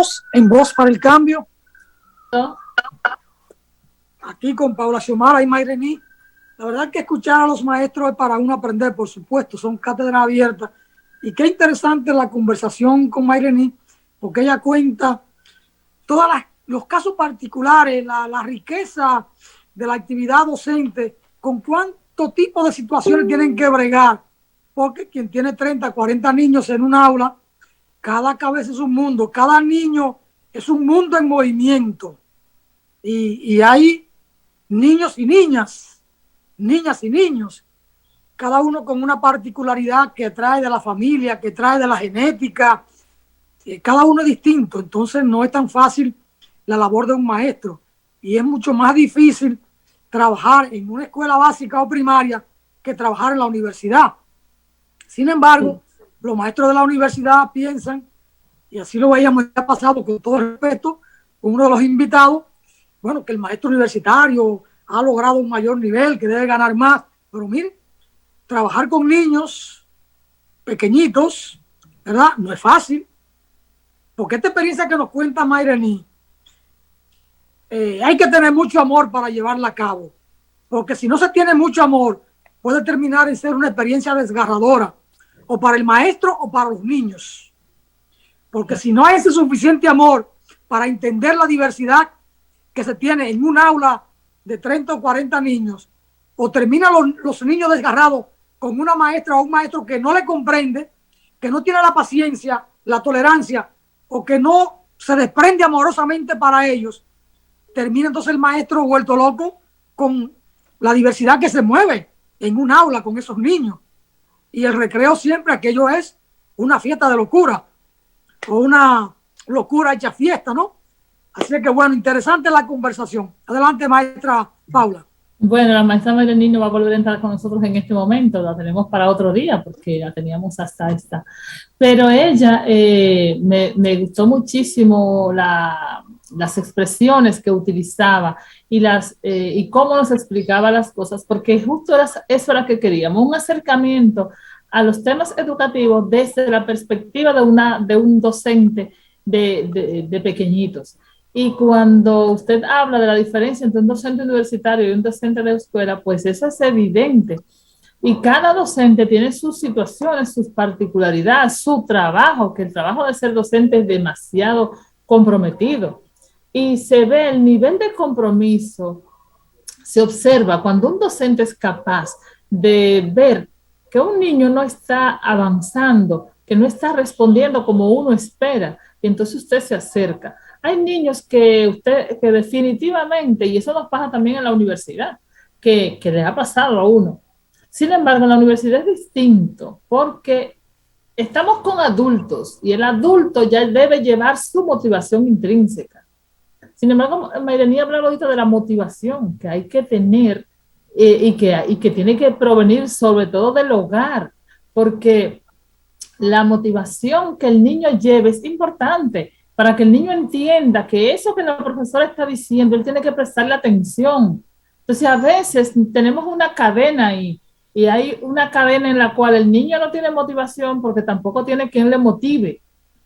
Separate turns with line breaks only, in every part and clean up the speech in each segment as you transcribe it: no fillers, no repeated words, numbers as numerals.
Seguimos en Voz para el Cambio. Aquí con Paula Xiomara y Mayrení. La verdad que escuchar a los maestros es para uno aprender, por supuesto, son cátedras abiertas. Y qué interesante la conversación con Mayrení, porque ella cuenta todos los casos particulares, la riqueza de la actividad docente, con cuánto tipo de situaciones tienen que bregar, porque quien tiene 30, 40 niños en un aula, cada cabeza es un mundo, cada niño es un mundo en movimiento. Y hay niños y niñas y niños, cada uno con una particularidad que trae de la familia, que trae de la genética, cada uno es distinto, entonces no es tan fácil la labor de un maestro y es mucho más difícil trabajar en una escuela básica o primaria que trabajar en la universidad. Sin embargo, los maestros de la universidad piensan, y así lo veíamos ya pasado con todo respeto, con uno de los invitados, bueno, que el maestro universitario ha logrado un mayor nivel, que debe ganar más, pero miren, trabajar con niños pequeñitos, ¿verdad? No es fácil, porque esta experiencia que nos cuenta Mayrení, hay que tener mucho amor para llevarla a cabo, porque si no se tiene mucho amor, puede terminar en ser una experiencia desgarradora, o para el maestro o para los niños, porque si no hay ese suficiente amor para entender la diversidad que se tiene en un aula de 30 o 40 niños, o terminan los niños desgarrados con una maestra o un maestro que no le comprende, que no tiene la paciencia, la tolerancia, o que no se desprende amorosamente para ellos, termina entonces el maestro vuelto loco con la diversidad que se mueve en un aula con esos niños. Y el recreo siempre aquello es una fiesta de locura, o una locura hecha fiesta, ¿no? Así que bueno, interesante la conversación. Adelante, maestra Paula.
Bueno, la maestra Mayrení no va a volver a entrar con nosotros en este momento, la tenemos para otro día porque la teníamos hasta esta. Pero ella me gustó muchísimo las expresiones que utilizaba y cómo nos explicaba las cosas, porque justo eso era que queríamos, un acercamiento a los temas educativos desde la perspectiva de un docente de pequeñitos. Y cuando usted habla de la diferencia entre un docente universitario y un docente de escuela, pues eso es evidente. Y cada docente tiene sus situaciones, sus particularidades, su trabajo, que el trabajo de ser docente es demasiado comprometido. Y se ve el nivel de compromiso, se observa cuando un docente es capaz de ver que un niño no está avanzando, que no está respondiendo como uno espera, y entonces usted se acerca. Hay niños que definitivamente, y eso nos pasa también en la universidad, que le ha pasado a uno. Sin embargo, en la universidad es distinto, porque estamos con adultos y el adulto ya debe llevar su motivación intrínseca. Sin embargo, Mayrení hablaba ahorita de la motivación que hay que tener y que tiene que provenir sobre todo del hogar, porque la motivación que el niño lleve es importante para que el niño entienda que eso que la profesora está diciendo, él tiene que prestarle atención. Entonces, a veces tenemos una cadena y hay una cadena en la cual el niño no tiene motivación porque tampoco tiene quien le motive.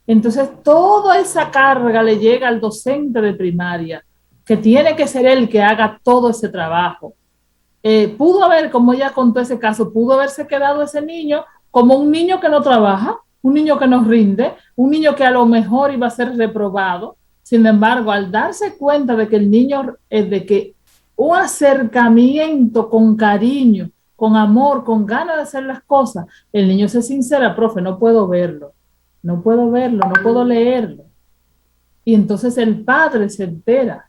Entonces, toda esa carga le llega al docente de primaria, que tiene que ser él que haga todo ese trabajo. Pudo haber, como ella contó ese caso, pudo haberse quedado ese niño como un niño que no trabaja, un niño que no rinde, un niño que a lo mejor iba a ser reprobado. Sin embargo, al darse cuenta de que el niño, de que un acercamiento con cariño, con amor, con ganas de hacer las cosas, el niño se sincera, profe, no puedo verlo, no puedo verlo, no puedo leerlo. Y entonces el padre se entera.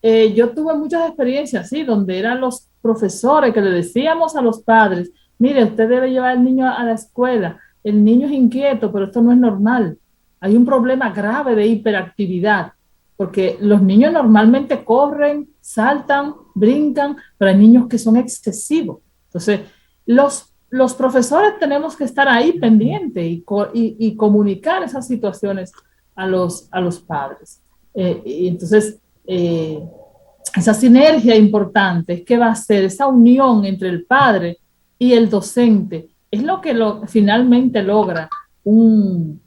Yo tuve muchas experiencias así, donde eran los profesores que le decíamos a los padres, mire, usted debe llevar al niño a la escuela, el niño es inquieto, pero esto no es normal. Hay un problema grave de hiperactividad, porque los niños normalmente corren, saltan, brincan, pero hay niños que son excesivos. Entonces, los profesores tenemos que estar ahí pendientes y comunicar esas situaciones a los padres. Y entonces, esa sinergia importante, ¿qué va a ser? Esa unión entre el padre y el docente es lo que finalmente logra un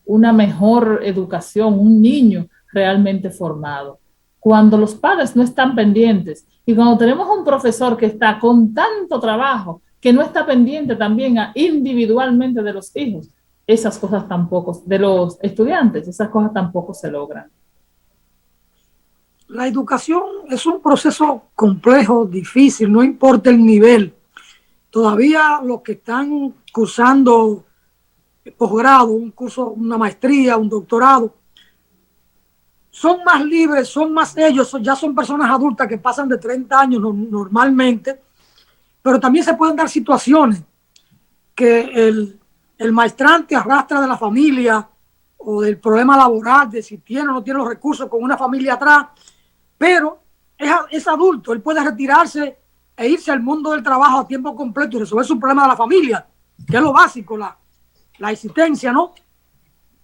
una mejor educación, un niño realmente formado. Cuando los padres no están pendientes y cuando tenemos un profesor que está con tanto trabajo, que no está pendiente también individualmente de los hijos, esas cosas tampoco, de los estudiantes, esas cosas tampoco se logran.
La educación es un proceso complejo, difícil, no importa el nivel. Todavía los que están cursando posgrado, un curso, una maestría, un doctorado, son más libres, son más ellos, ya son personas adultas que pasan de 30 años normalmente, pero también se pueden dar situaciones que el maestrante arrastra de la familia o del problema laboral, de si tiene o no tiene los recursos con una familia atrás, pero es adulto, él puede retirarse e irse al mundo del trabajo a tiempo completo y resolver su problema de la familia, que es lo básico, la existencia, ¿no?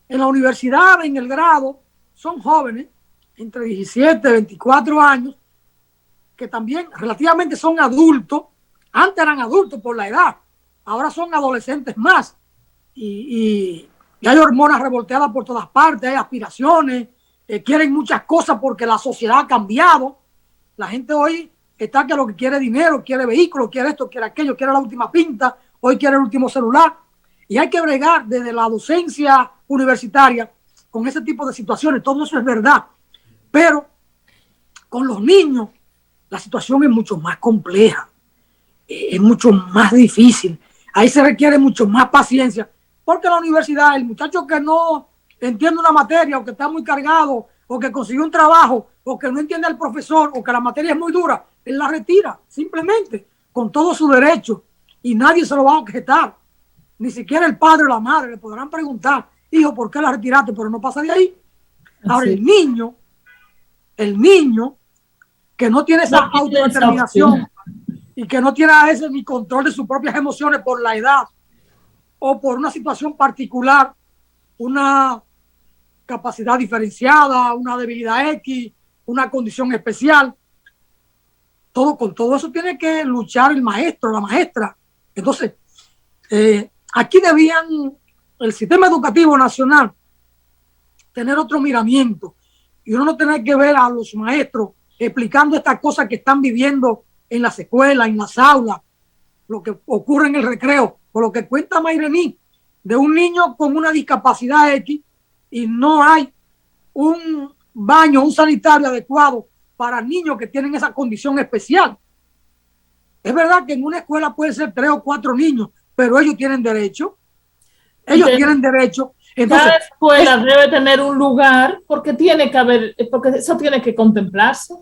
En la universidad, en el grado, son jóvenes, entre 17 y 24 años, que también relativamente son adultos. Antes eran adultos por la edad, ahora son adolescentes más. Y hay hormonas revolteadas por todas partes, hay aspiraciones, quieren muchas cosas porque la sociedad ha cambiado. La gente hoy está que lo que quiere dinero, quiere vehículos, quiere esto, quiere aquello, quiere la última pinta, hoy quiere el último celular. Y hay que bregar desde la docencia universitaria con ese tipo de situaciones. Todo eso es verdad. Pero con los niños la situación es mucho más compleja, es mucho más difícil. Ahí se requiere mucho más paciencia, porque la universidad, el muchacho que no entiende una materia o que está muy cargado o que consiguió un trabajo o que no entiende al profesor o que la materia es muy dura, él la retira simplemente con todo su derecho y nadie se lo va a objetar. Ni siquiera el padre o la madre le podrán preguntar, hijo, ¿por qué la retiraste? Pero no pasa de ahí. Ahora, sí. El niño que no tiene esa autodeterminación y que no tiene ese ni control de sus propias emociones por la edad o por una situación particular, una capacidad diferenciada, una debilidad X, una condición especial, con todo eso tiene que luchar el maestro, la maestra. Entonces, aquí debían el sistema educativo nacional tener otro miramiento y uno no tener que ver a los maestros explicando estas cosas que están viviendo en las escuelas, en las aulas, lo que ocurre en el recreo, o lo que cuenta Mayrení de un niño con una discapacidad X y no hay un baño, un sanitario adecuado para niños que tienen esa condición especial. Es verdad que en una escuela pueden ser 3 o 4 niños, pero ellos tienen derecho. Ellos tienen derecho. Entonces,
cada escuela debe tener un lugar porque tiene que haber, porque eso tiene que contemplarse.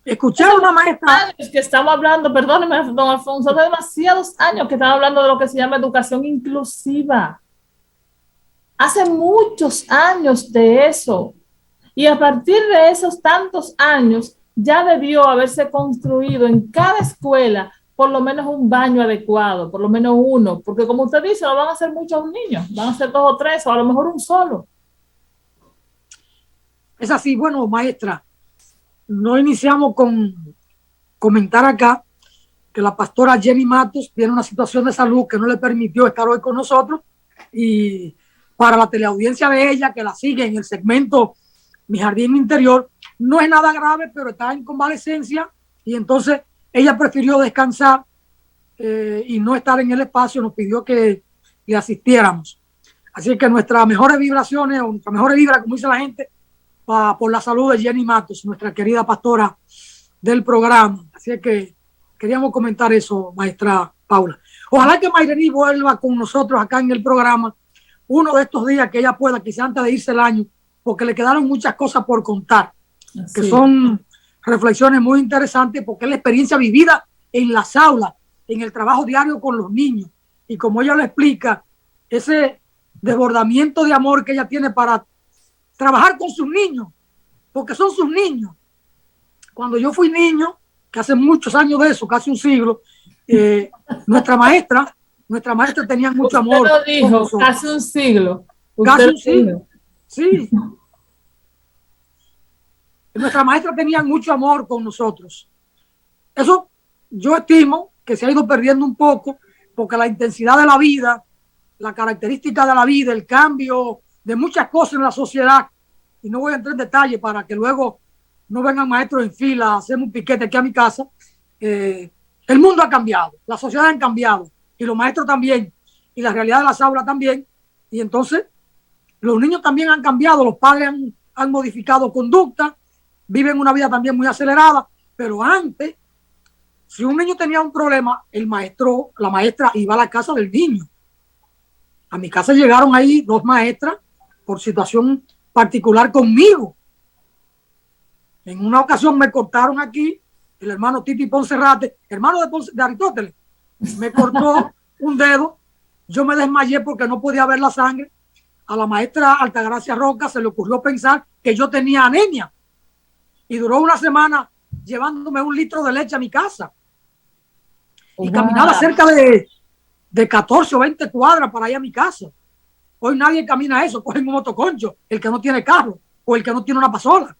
Escuchar a una maestra.
Años que estamos hablando, perdóneme, don Alfonso, hace demasiados años que estamos hablando de lo que se llama educación inclusiva. Hace muchos años de eso. Y a partir de esos tantos años, ya debió haberse construido en cada escuela por lo menos un baño adecuado, por lo menos uno, porque como usted dice, no van a ser muchos niños, van a ser 2 o 3, o a lo mejor un solo.
Es así. Bueno, maestra, no iniciamos con comentar acá que la pastora Jenny Matos tiene una situación de salud que no le permitió estar hoy con nosotros, y para la teleaudiencia de ella que la sigue en el segmento Mi Jardín Interior, no es nada grave, pero está en convalecencia y entonces ella prefirió descansar y no estar en el espacio. Nos pidió que le asistiéramos. Así que nuestras mejores vibraciones, o nuestras mejores vibras, como dice la gente, por la salud de Jenny Matos, nuestra querida pastora del programa. Así que queríamos comentar eso, maestra Paula. Ojalá que Mayrení vuelva con nosotros acá en el programa uno de estos días que ella pueda, quizá antes de irse el año, porque le quedaron muchas cosas por contar, que son reflexiones muy interesantes, porque es la experiencia vivida en las aulas, en el trabajo diario con los niños, y como ella lo explica, ese desbordamiento de amor que ella tiene para trabajar con sus niños, porque son sus niños. Cuando yo fui niño, que hace muchos años de eso, casi un siglo, nuestra maestra tenía mucho amor.
Usted lo dijo, casi un siglo.
Casi un siglo. Sí. Nuestra maestra tenía mucho amor con nosotros. Eso yo estimo que se ha ido perdiendo un poco, porque la intensidad de la vida, la característica de la vida, el cambio de muchas cosas en la sociedad, y no voy a entrar en detalle para que luego no vengan maestros en fila, hacemos un piquete aquí a mi casa. El mundo ha cambiado, la sociedad ha cambiado, y los maestros también, y la realidad de las aulas también, y entonces los niños también han cambiado, los padres han modificado conducta, viven una vida también muy acelerada, pero antes, si un niño tenía un problema, el maestro, la maestra iba a la casa del niño. A mi casa llegaron ahí 2 maestras por situación particular conmigo. En una ocasión me cortaron aquí, el hermano Titi Poncerrate, hermano de Aristóteles, me cortó un dedo, yo me desmayé porque no podía ver la sangre. A la maestra Altagracia Roca se le ocurrió pensar que yo tenía anemia y duró una semana llevándome 1 litro de leche a mi casa. Y caminaba cerca de 14 o 20 cuadras para ir a mi casa. Hoy nadie camina eso, cogen un motoconcho, el que no tiene carro o el que no tiene una pasola.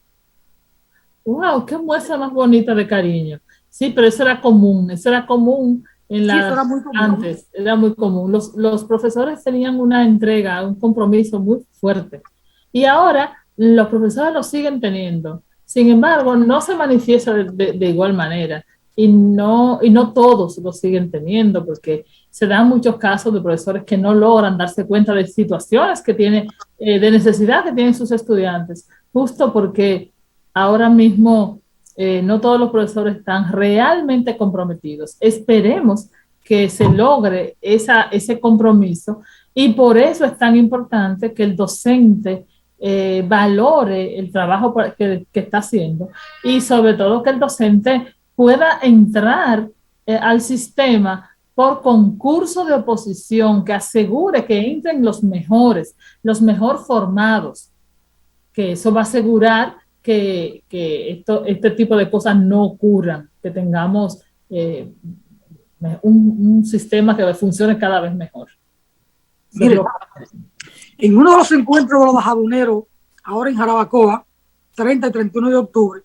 ¡Wow! ¡Qué muestra más bonita de cariño! Sí, pero eso era común en
Sí, eso era muy común.
antes, era muy común. Los profesores tenían una entrega, un compromiso muy fuerte. Y ahora los profesores lo siguen teniendo. Sin embargo, no se manifiesta de igual manera. Y no todos lo siguen teniendo, porque se dan muchos casos de profesores que no logran darse cuenta de situaciones que tienen, de necesidad que tienen sus estudiantes, justo porque ahora mismo no todos los profesores están realmente comprometidos. Esperemos que se logre ese compromiso, y por eso es tan importante que el docente valore el trabajo que está haciendo, y sobre todo que el docente pueda entrar al sistema por concurso de oposición que asegure que entren los mejor formados, que eso va a asegurar que este tipo de cosas no ocurran, que tengamos un sistema que funcione cada vez mejor.
Mire, en uno de los encuentros de los jaboneros, ahora en Jarabacoa, 30 y 31 de octubre,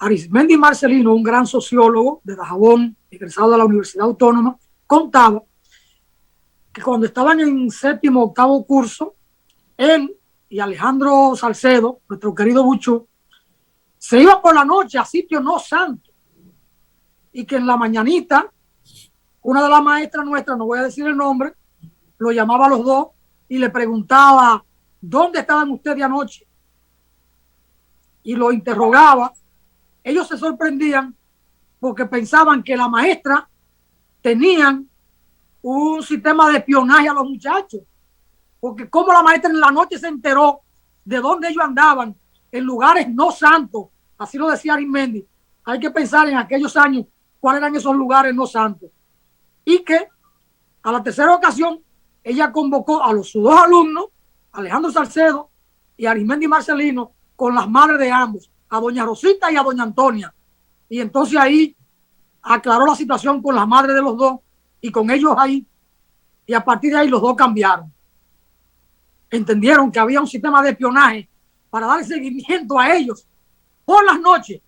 Arismendi Marcelino, un gran sociólogo de Dajabón, egresado de la Universidad Autónoma, contaba que cuando estaban en 7º o 8º curso, él y Alejandro Salcedo, nuestro querido Buchu, se iba por la noche a sitios no santos, y que en la mañanita una de las maestras nuestras, no voy a decir el nombre, lo llamaba a los dos y le preguntaba: ¿dónde estaban ustedes anoche? Y lo interrogaba. Ellos se sorprendían porque pensaban que la maestra tenían un sistema de espionaje a los muchachos, porque como la maestra en la noche se enteró de dónde ellos andaban en lugares no santos, así lo decía Arismendi. Hay que pensar en aquellos años cuáles eran esos lugares no santos. Y que a la tercera ocasión ella convocó a sus 2 alumnos, Alejandro Salcedo y Arismendi Marcelino, con las madres de ambos, a doña Rosita y a doña Antonia. Y entonces ahí aclaró la situación con las madres de los dos y con ellos ahí, y a partir de ahí los dos cambiaron. Entendieron que había un sistema de espionaje para dar seguimiento a ellos por las noches.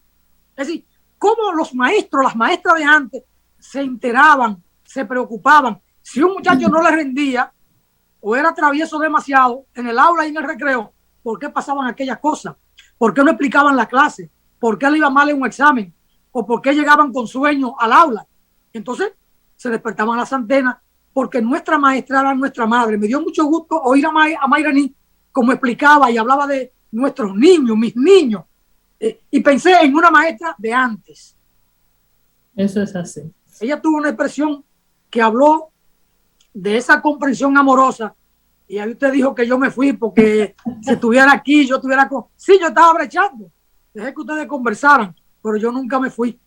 Es decir, cómo los maestros, las maestras de antes se enteraban, se preocupaban. Si un muchacho no le rendía o era travieso demasiado en el aula y en el recreo, ¿por qué pasaban aquellas cosas? ¿Por qué no explicaban la clase? ¿Por qué le iba mal en un examen? ¿O por qué llegaban con sueño al aula? Entonces se despertaban las antenas, porque nuestra maestra era nuestra madre. Me dio mucho gusto oír a Mayrení como explicaba y hablaba de nuestros niños, mis niños. Y pensé en una maestra de antes.
Eso es así.
Ella tuvo una expresión que habló de esa comprensión amorosa, y ahí usted dijo que yo me fui porque si estuviera aquí, yo estuviera con... Sí, yo estaba brechando, dejé que ustedes conversaran, pero yo nunca me fui.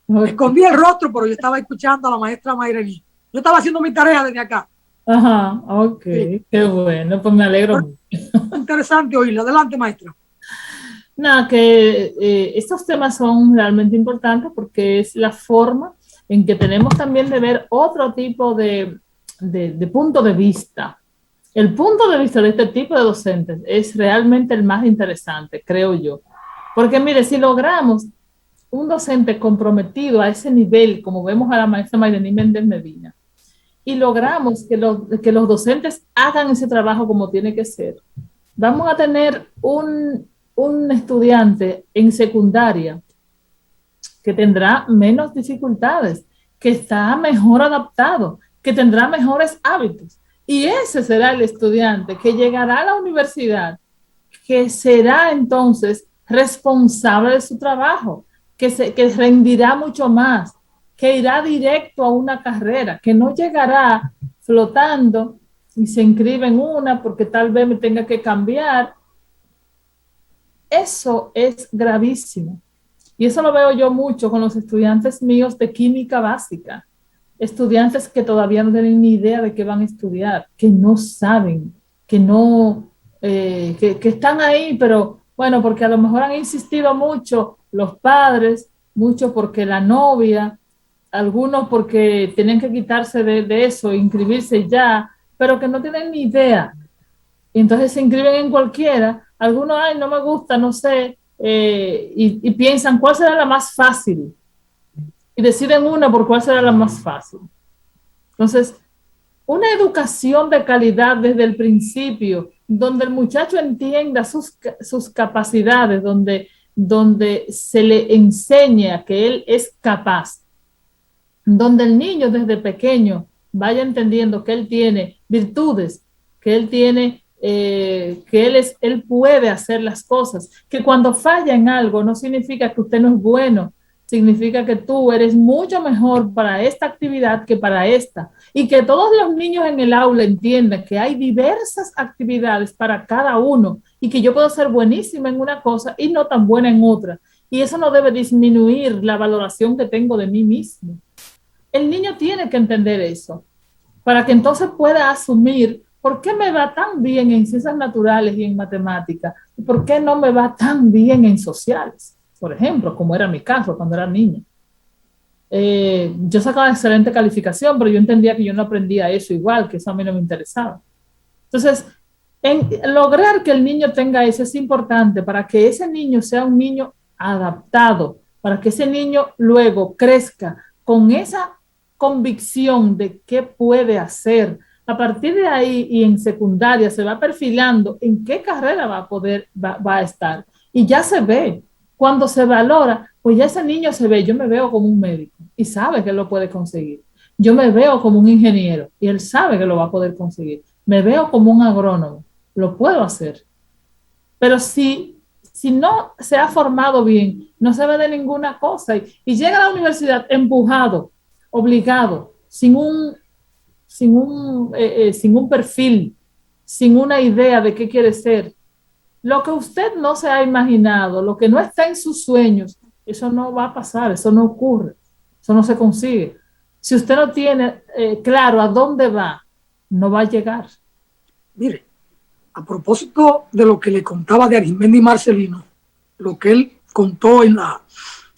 Me escondí el rostro, pero yo estaba escuchando a la maestra Mayrení. Yo estaba haciendo mi tarea desde acá.
Ajá, ok, sí. Qué bueno, pues me alegro mucho.
Interesante oírla. Adelante, maestra.
Nada, que estos temas son realmente importantes porque es la forma en que tenemos también de ver otro tipo de punto de vista. El punto de vista de este tipo de docentes es realmente el más interesante, creo yo. Porque mire, si logramos un docente comprometido a ese nivel, como vemos a la maestra Mayrení Méndez Medina, y logramos que los docentes hagan ese trabajo como tiene que ser, vamos a tener un estudiante en secundaria que tendrá menos dificultades, que está mejor adaptado, que tendrá mejores hábitos. Y ese será el estudiante que llegará a la universidad, que será entonces responsable de su trabajo, que rendirá mucho más, que irá directo a una carrera, que no llegará flotando y se inscribe en una porque tal vez me tenga que cambiar. Eso es gravísimo. Y eso lo veo yo mucho con los estudiantes míos de química básica. Estudiantes que todavía no tienen ni idea de qué van a estudiar, que no saben, que no, que están ahí, pero bueno, porque a lo mejor han insistido mucho los padres, mucho porque la novia, algunos porque tienen que quitarse de eso, inscribirse ya, pero que no tienen ni idea. Y entonces se inscriben en cualquiera, algunos, ay, no me gusta, no sé, y piensan cuál será la más fácil y deciden una por cuál será la más fácil. Entonces, una educación de calidad desde el principio, donde el muchacho entienda sus capacidades, donde se le enseña que él es capaz, donde el niño desde pequeño vaya entendiendo que él tiene virtudes, que él tiene él puede hacer las cosas, que cuando falla en algo no significa que usted no es bueno, significa que tú eres mucho mejor para esta actividad que para esta, y que todos los niños en el aula entiendan que hay diversas actividades para cada uno y que yo puedo ser buenísima en una cosa y no tan buena en otra, y eso no debe disminuir la valoración que tengo de mí mismo. El niño tiene que entender eso para que entonces pueda asumir por qué me va tan bien en ciencias naturales y en matemáticas y por qué no me va tan bien en sociales, por ejemplo, como era mi caso cuando era niña. Yo sacaba excelente calificación, pero yo entendía que yo no aprendía eso igual, que eso a mí no me interesaba. Entonces, lograr que el niño tenga eso es importante para que ese niño sea un niño adaptado, para que ese niño luego crezca con esa convicción de qué puede hacer. A partir de ahí y en secundaria se va perfilando en qué carrera va a estar. Y ya se ve, cuando se valora, pues ya ese niño se ve, yo me veo como un médico y sabe que lo puede conseguir. Yo me veo como un ingeniero y él sabe que lo va a poder conseguir. Me veo como un agrónomo, lo puedo hacer. Pero si no se ha formado bien, no se ve de ninguna cosa y llega a la universidad empujado, obligado, sin un perfil, sin una idea de qué quiere ser. Lo que usted no se ha imaginado, lo que no está en sus sueños, eso no va a pasar, eso no ocurre, eso no se consigue. Si usted no tiene claro a dónde va, no va a llegar.
Mire, a propósito de lo que le contaba de Arismendi Marcelino, lo que él contó en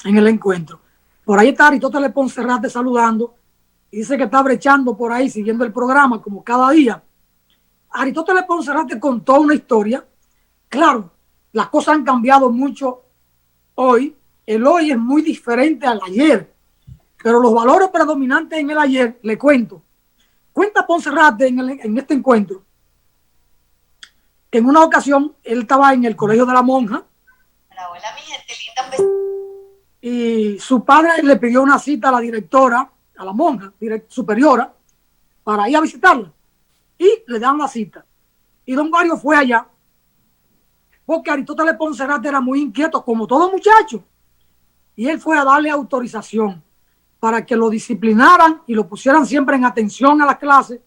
el encuentro, por ahí está Aristóteles Ponserrate saludando y dice que está brechando por ahí siguiendo el programa como cada día. Aristóteles Ponserrate contó una historia. Claro, las cosas han cambiado mucho hoy. El hoy es muy diferente al ayer, pero los valores predominantes en el ayer, le cuento. Cuenta Ponserrate en este encuentro que en una ocasión él estaba en el colegio de la monja. Hola, mi gente linda. Y su padre le pidió una cita a la directora, a la monja superiora, para ir a visitarla. Y le dan la cita. Y don Mario fue allá, porque Aristóteles Ponserrate era muy inquieto, como todo muchacho. Y él fue a darle autorización para que lo disciplinaran y lo pusieran siempre en atención a las clases,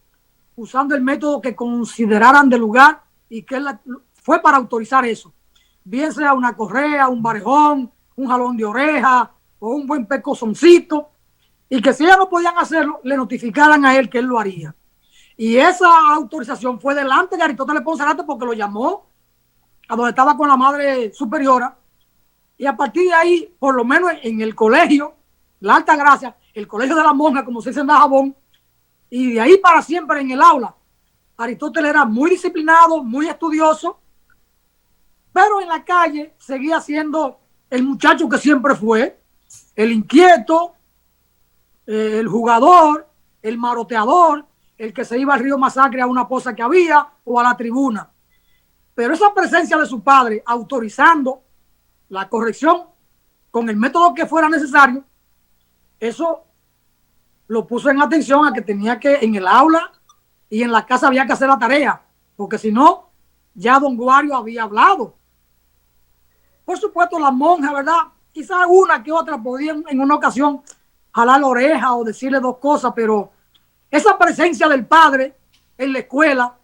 usando el método que consideraran de lugar, y que él fue para autorizar eso. Bien sea una correa, un barejón, un jalón de oreja o un buen pecosoncito, y que si ellas no podían hacerlo, le notificaran a él que él lo haría. Y esa autorización fue delante de Aristóteles Ponserrate porque lo llamó a donde estaba con la madre superiora, y a partir de ahí, por lo menos en el colegio, la Alta Gracia, el colegio de la monja, como se dice en Dajabón, y de ahí para siempre en el aula, Aristóteles era muy disciplinado, muy estudioso, pero en la calle seguía siendo el muchacho que siempre fue, el inquieto, el jugador, el maroteador, el que se iba al río Masacre a una poza que había o a la tribuna. Pero esa presencia de su padre autorizando la corrección con el método que fuera necesario, eso lo puso en atención a que tenía que en el aula y en la casa había que hacer la tarea, porque si no, ya don Guario había hablado. Por supuesto, las monjas, ¿verdad? Quizás una que otra podían en una ocasión jalar la oreja o decirle dos cosas, pero esa presencia del padre en la escuela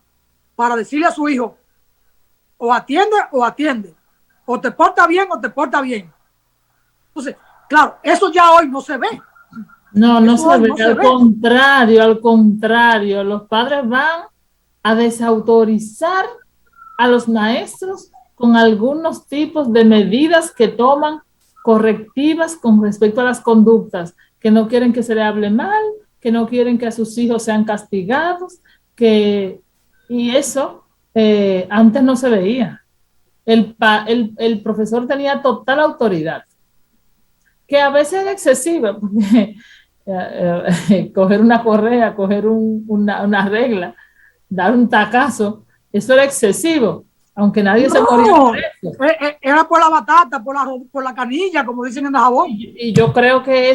para decirle a su hijo, o atiende, o te porta bien o te porta bien. Entonces, claro, eso ya hoy no se ve.
No, no se ve, al contrario, los padres van a desautorizar a los maestros con algunos tipos de medidas que toman correctivas con respecto a las conductas, que no quieren que se le hable mal, que no quieren que a sus hijos sean castigados, y eso antes no se veía. El profesor tenía total autoridad, que a veces era excesiva, porque coger una correa, coger una regla, dar un tacazo, eso era excesivo, aunque nadie se moría por eso.
Era por la batata, por la canilla, como dicen en Dajabón.
Y yo creo que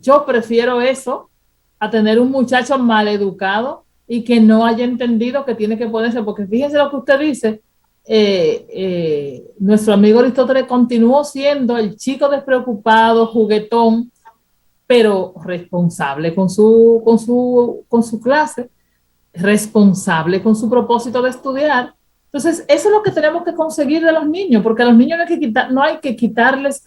yo prefiero eso a tener un muchacho mal educado y que no haya entendido que tiene que ponerse, porque fíjense lo que usted dice, nuestro amigo Aristóteles continuó siendo el chico despreocupado, juguetón, pero responsable con su clase, responsable con su propósito de estudiar. Entonces, eso es lo que tenemos que conseguir de los niños, porque a los niños no hay que quitarles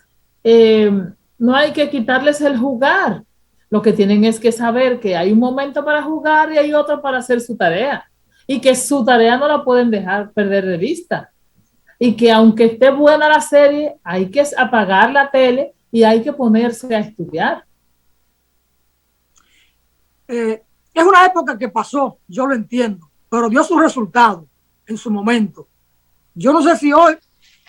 el jugar. Lo que tienen es que saber que hay un momento para jugar y hay otro para hacer su tarea, y que su tarea no la pueden dejar perder de vista, y que aunque esté buena la serie, hay que apagar la tele y hay que ponerse a estudiar.
Es una época que pasó, yo lo entiendo, pero dio su resultado en su momento. Yo no sé si hoy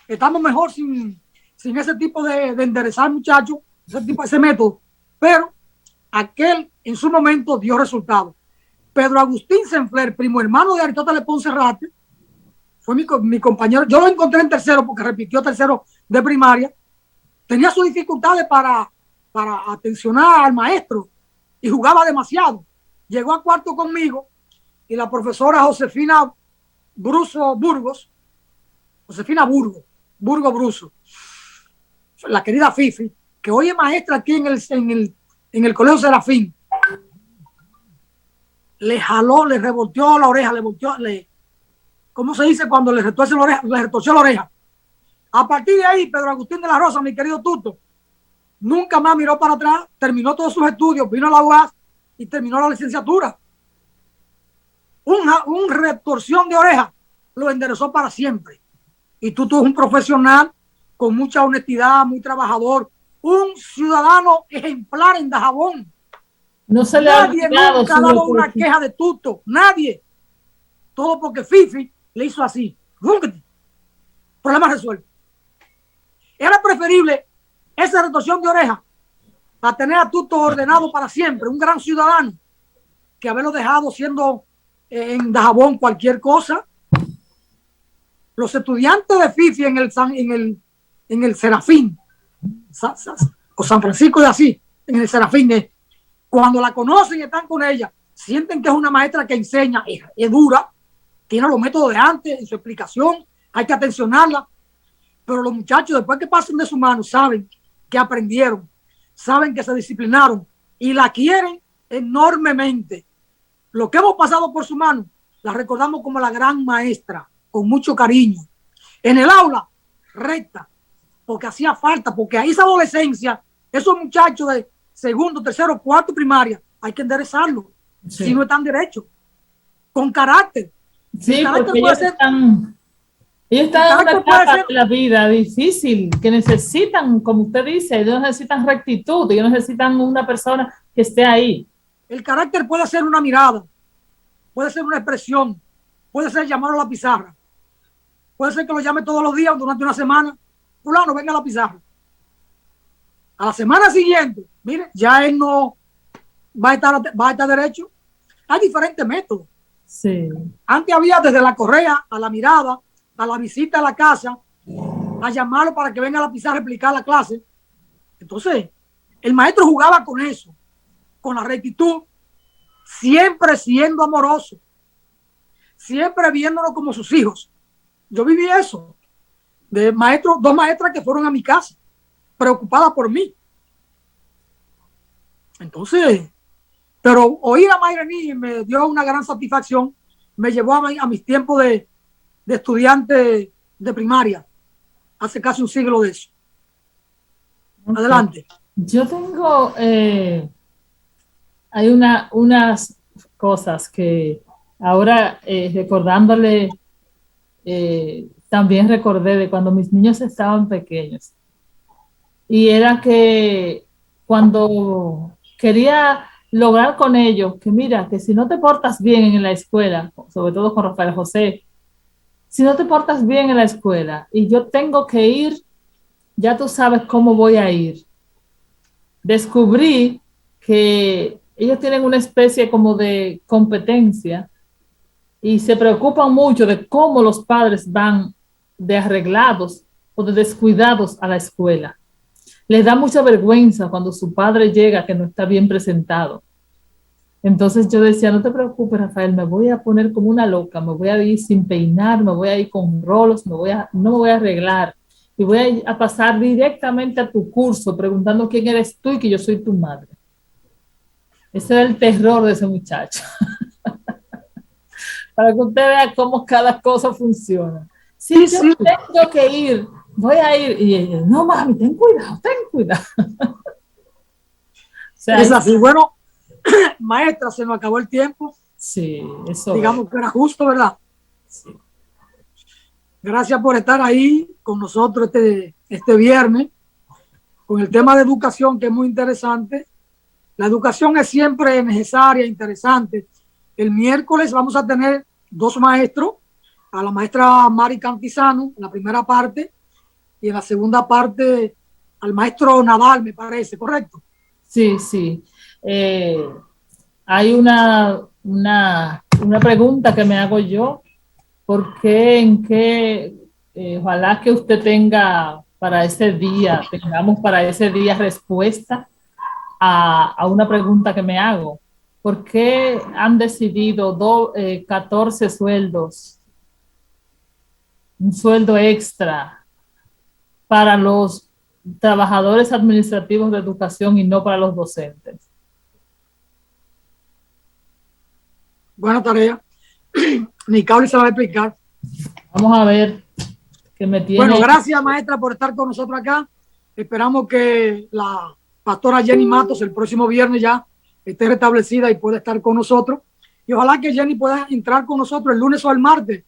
estamos mejor sin ese tipo de enderezar muchachos, ese método, pero aquel en su momento dio resultado. Pedro Agustín Senfler, primo hermano de Aristóteles Poncerrate, fue mi compañero. Yo lo encontré en tercero porque repitió tercero de primaria. Tenía sus dificultades para atencionar al maestro y jugaba demasiado. Llegó a cuarto conmigo y la profesora Josefina Burgos, la querida Fifi, que hoy es maestra aquí en el Colegio Serafín, le jaló, le revolteó la oreja, ¿cómo se dice cuando le retorció la oreja? Le retorció la oreja. A partir de ahí, Pedro Agustín de la Rosa, mi querido Tuto, nunca más miró para atrás, terminó todos sus estudios, vino a la UAS y terminó la licenciatura. Un retorsión de oreja lo enderezó para siempre. Y Tuto es un profesional con mucha honestidad, muy trabajador, un ciudadano ejemplar en Dajabón.
No se le
nadie nunca ha dado una queja de Tuto, nadie. Todo porque Fifi le hizo así. Problema resuelto. Era preferible esa retorsión de oreja a tener a Tuto ordenado para siempre, un gran ciudadano, que haberlo dejado siendo en Dajabón cualquier cosa. Los estudiantes de Fifi en el Serafín o San Francisco de Asís, en el Serafín, cuando la conocen y están con ella, sienten que es una maestra que enseña, es dura, tiene los métodos de antes en su explicación, hay que atencionarla, pero los muchachos después que pasen de su mano saben que aprendieron, saben que se disciplinaron y la quieren enormemente. Lo que hemos pasado por su mano, la recordamos como la gran maestra, con mucho cariño. En el aula, recta, porque hacía falta, porque ahí esa adolescencia, esos muchachos de segundo, tercero, cuarto primaria, hay que enderezarlo, sí. Si no están derechos, con carácter.
Sí, porque ellos están en una etapa de la vida difícil, que necesitan, como usted dice, ellos necesitan rectitud, ellos necesitan una persona que esté ahí.
El carácter puede ser una mirada, puede ser una expresión, puede ser llamarlo a la pizarra, puede ser que lo llame todos los días durante una semana, fulano, venga a la pizarra. A la semana siguiente, mire, ya él no va a estar derecho. Hay diferentes métodos.
Sí.
Antes había desde la correa a la mirada, a la visita a la casa, a llamarlo para que venga a la pizarra a explicar la clase. Entonces, el maestro jugaba con eso, con la rectitud, siempre siendo amoroso, siempre viéndonos como sus hijos. Yo viví eso, de maestros, dos maestras que fueron a mi casa, preocupadas por mí. Entonces, pero oír a Mayrení me dio una gran satisfacción, me llevó a mis tiempos de estudiante de primaria, hace casi un siglo de eso. Okay. Adelante.
Yo tengo, hay unas cosas que ahora recordándole, también recordé de cuando mis niños estaban pequeños. Y era que cuando quería lograr con ellos, que mira, que si no te portas bien en la escuela, sobre todo con Rafael José, si no te portas bien en la escuela y yo tengo que ir, ya tú sabes cómo voy a ir. Descubrí que ellos tienen una especie como de competencia y se preocupan mucho de cómo los padres van de arreglados o de descuidados a la escuela. Les da mucha vergüenza cuando su padre llega que no está bien presentado. Entonces yo decía, no te preocupes, Rafael, me voy a poner como una loca, me voy a ir sin peinar, me voy a ir con rolos, no me voy a arreglar y voy a pasar directamente a tu curso preguntando quién eres tú y que yo soy tu madre. Ese era el terror de ese muchacho. Para que usted vea cómo cada cosa funciona. Si yo tengo que ir, voy a ir. Y ella, no, mami, ten cuidado, ten cuidado. O
sea, es así. Bueno, maestra, se nos acabó el tiempo.
Sí, eso.
Digamos que era justo, ¿verdad?
Sí.
Gracias por estar ahí con nosotros este viernes con el tema de educación, que es muy interesante. La educación es siempre necesaria, interesante. El miércoles vamos a tener dos maestros, a la maestra Mari Cantizano en la primera parte y en la segunda parte al maestro Nadal, me parece, ¿correcto?
Sí, sí. Hay una pregunta que me hago yo. ¿Por qué? Ojalá que usted tenga para ese día, tengamos para ese día respuesta a una pregunta que me hago. ¿Por qué han decidido 14 sueldos, un sueldo extra para los trabajadores administrativos de educación y no para los docentes?
Buena tarea. Nicauli se va a explicar.
Vamos a ver qué me tiene.
Bueno, gracias, maestra, por estar con nosotros acá. Esperamos que la pastora Jenny Matos el próximo viernes ya esté restablecida y pueda estar con nosotros. Y ojalá que Jenny pueda entrar con nosotros el lunes o el martes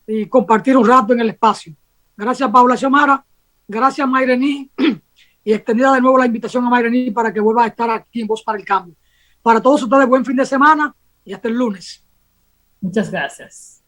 y compartir un rato en el espacio. Gracias, Paula Xiomara. Gracias, Mayrení. Y extendida de nuevo la invitación a Mayrení para que vuelva a estar aquí en Voz para el Cambio. Para todos ustedes, buen fin de semana y hasta el lunes.
Muchas gracias.